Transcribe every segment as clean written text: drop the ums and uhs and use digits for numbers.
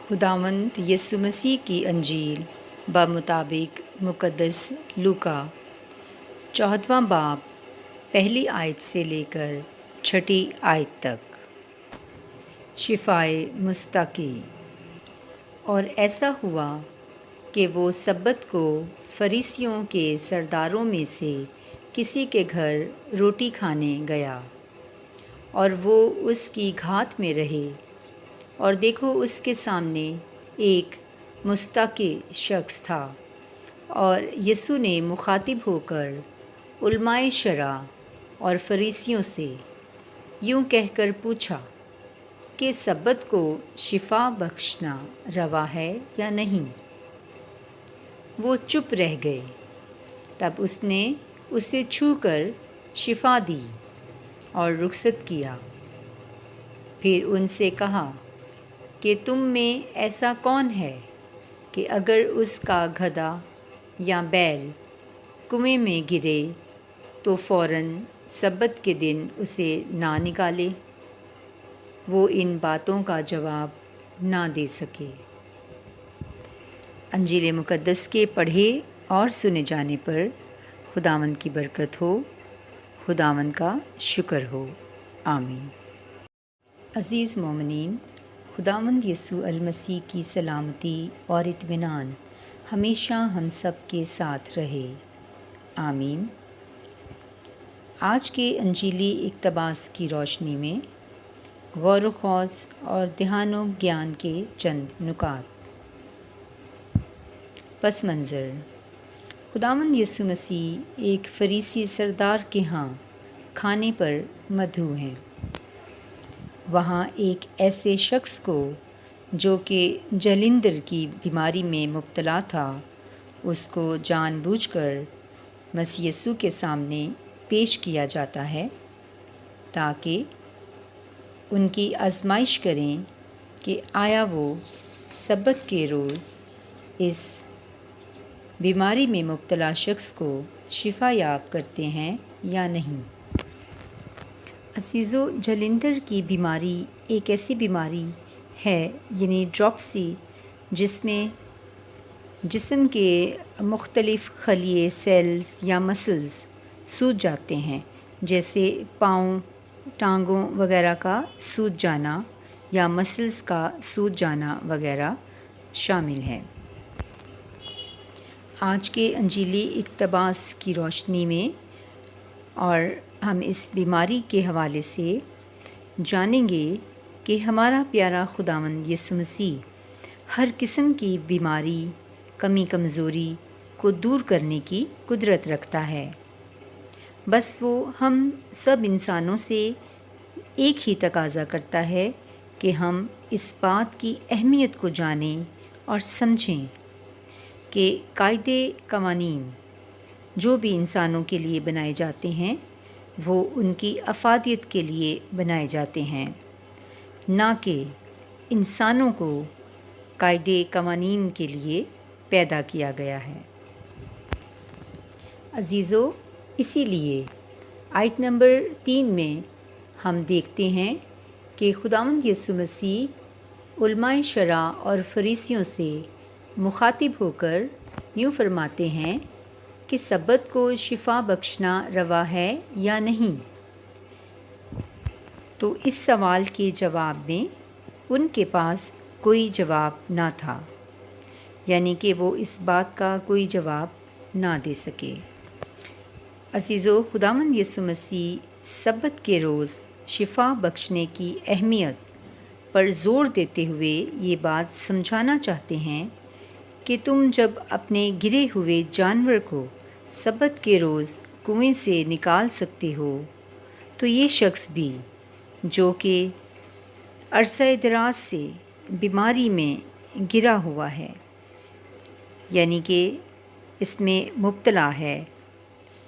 خداوند یسوع مسیح کی انجیل بمطابق مقدس لوکا 14واں باب پہلی آیت سے لے کر 6 آیت تک۔ شفائے مستقی۔ اور ایسا ہوا کہ وہ سبت کو فریسیوں کے سرداروں میں سے کسی کے گھر روٹی کھانے گیا، اور وہ اس کی گھات میں رہے، اور دیکھو اس کے سامنے ایک مستقی شخص تھا، اور یسوع نے مخاطب ہو کر علماء شرع اور فریسیوں سے یوں کہہ کر پوچھا کہ سبت کو شفا بخشنا روا ہے یا نہیں؟ وہ چپ رہ گئے۔ تب اس نے اسے چھو کر شفا دی اور رخصت کیا۔ پھر ان سے کہا کہ تم میں ایسا کون ہے کہ اگر اس کا گدھا یا بیل کنویں میں گرے تو فوراً سبت کے دن اسے نہ نکالے؟ وہ ان باتوں کا جواب نہ دے سکے۔ انجیل مقدس کے پڑھے اور سنے جانے پر خداوند کی برکت ہو، خداوند کا شکر ہو، آمین۔ عزیز مومنین، خداوند یسوع المسیح کی سلامتی اور اطمینان ہمیشہ ہم سب کے ساتھ رہے، آمین۔ آج کے انجیلی اقتباس کی روشنی میں غور و خوض اور دھیان و گیان کے چند نکات۔ پس منظر: خداوند یسوع مسیح ایک فریسی سردار کے ہاں کھانے پر مدعو ہیں۔ وہاں ایک ایسے شخص کو جو کہ جلندر کی بیماری میں مبتلا تھا، اس کو جان بوجھ کر مسیح یسوع کے سامنے پیش کیا جاتا ہے تاکہ ان کی آزمائش کریں کہ آیا وہ سبت کے روز اس بیماری میں مبتلا شخص کو شفا یاب کرتے ہیں یا نہیں۔ عزیزو، جلندر کی بیماری ایک ایسی بیماری ہے، یعنی ڈراپسی، جس میں جسم کے مختلف خلیے، سیلز یا مسلز سوج جاتے ہیں، جیسے پاؤں، ٹانگوں وغیرہ کا سوج جانا یا مسلز کا سوج جانا وغیرہ شامل ہے۔ آج کے انجیلی اقتباس کی روشنی میں اور ہم اس بیماری کے حوالے سے جانیں گے کہ ہمارا پیارا خداوند یسوع مسیح ہر قسم کی بیماری، کمی کمزوری کو دور کرنے کی قدرت رکھتا ہے۔ بس وہ ہم سب انسانوں سے ایک ہی تقاضا کرتا ہے کہ ہم اس بات کی اہمیت کو جانیں اور سمجھیں کہ قاعدے قوانین جو بھی انسانوں کے لیے بنائے جاتے ہیں، وہ ان کی افادیت کے لیے بنائے جاتے ہیں، نہ کہ انسانوں کو قاعدے قوانین کے لیے پیدا کیا گیا ہے۔ عزیزو، اسی لیے آیت نمبر 3 میں ہم دیکھتے ہیں کہ خداوند یسوع مسیح علماء شرع اور فریسیوں سے مخاطب ہو کر یوں فرماتے ہیں کہ سبت کو شفا بخشنا روا ہے یا نہیں؟ تو اس سوال کے جواب میں ان کے پاس کوئی جواب نہ تھا، یعنی کہ وہ اس بات کا کوئی جواب نہ دے سکے۔ عزیزو، خداوند یسوع مسیح سبت کے روز شفا بخشنے کی اہمیت پر زور دیتے ہوئے یہ بات سمجھانا چاہتے ہیں کہ تم جب اپنے گرے ہوئے جانور کو سبت کے روز کنویں سے نکال سکتے ہو، تو یہ شخص بھی جو کہ عرصہ دراز سے بیماری میں گرا ہوا ہے، یعنی کہ اس میں مبتلا ہے،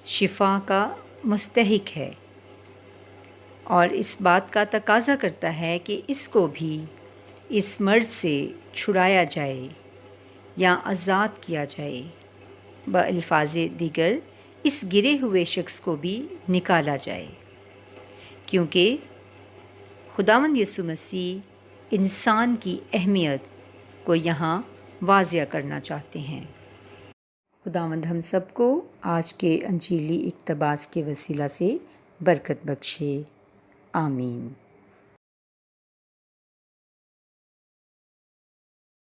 شفا کا مستحق ہے، اور اس بات کا تقاضا کرتا ہے کہ اس کو بھی اس مرض سے چھڑایا جائے یا آزاد کیا جائے۔ بالفاظ دیگر اس گرے ہوئے شخص کو بھی نکالا جائے، کیونکہ خداوند یسوع مسیح انسان کی اہمیت کو یہاں واضح کرنا چاہتے ہیں۔ خداوند ہم سب کو آج کے انجیلی اقتباس کے وسیلہ سے برکت بخشے، آمین۔